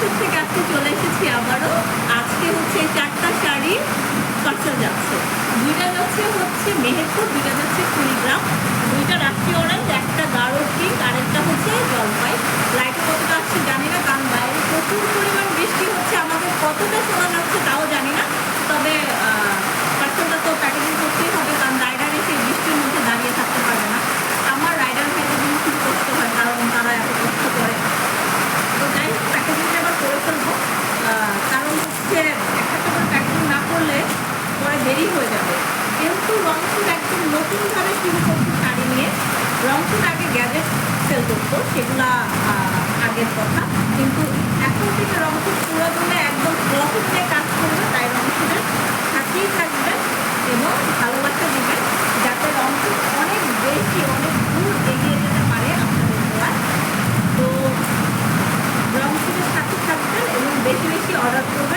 রংপুর থেকে আজকে চলে এসেছি আবারও। আজকে হচ্ছে 4টা শাড়ি পার্সেল যাচ্ছে। দুইটা হচ্ছে মেহেরপুর, দুইটা যাচ্ছে কুড়িগ্রাম, দুইটা রাশি অরেঞ্জ, একটা গাঢ় পিঙ্ক, আরেকটা হচ্ছে জলপাই। লাইটে কতটা আসছে জানি না, কারণ বাইরে প্রচুর পরিমাণ বৃষ্টি হচ্ছে। আমাদের কতটা শোনা যাচ্ছে তাও জানি না, তবে পার্সেলটা তো প্যাকেজিং করতেই হবে, কারণ রাইডার এসে বৃষ্টির মধ্যে দাঁড়িয়ে থাকতে পারবে না। আমার রাইডার ভাইদের জন্য খুব কষ্ট হয়, কারণ তারা এত কষ্ট করে। তো যাই হোক, প্যাকেজিংটা আবার করে ফেলবো, কারণ হচ্ছে একটা করে প্যাকেজিং না করলে পরে দেরি হয়ে যাবে। যেহেতু রংপুর একদম নতুনভাবে শুরু করছে শাড়ি নিয়ে। রংপুর আগে গ্যাজেট সেল করতো, সেগুলা আগের কথা, কিন্তু এখন থেকে রংপুর পুরোদমে একদম প্রফিট নিয়ে কাজ করবে। তাই রংপুরের সাথেই থাকবেন এবং ভালোবাসা দিবেন, যাতে রংপুর অনেক বেশি, অনেক দূর এগিয়ে যেতে পারে আপনাদের দোয়ায়। তো রংপুরের সাথে থাকবেন এবং বেশি বেশি অর্ডার করবেন।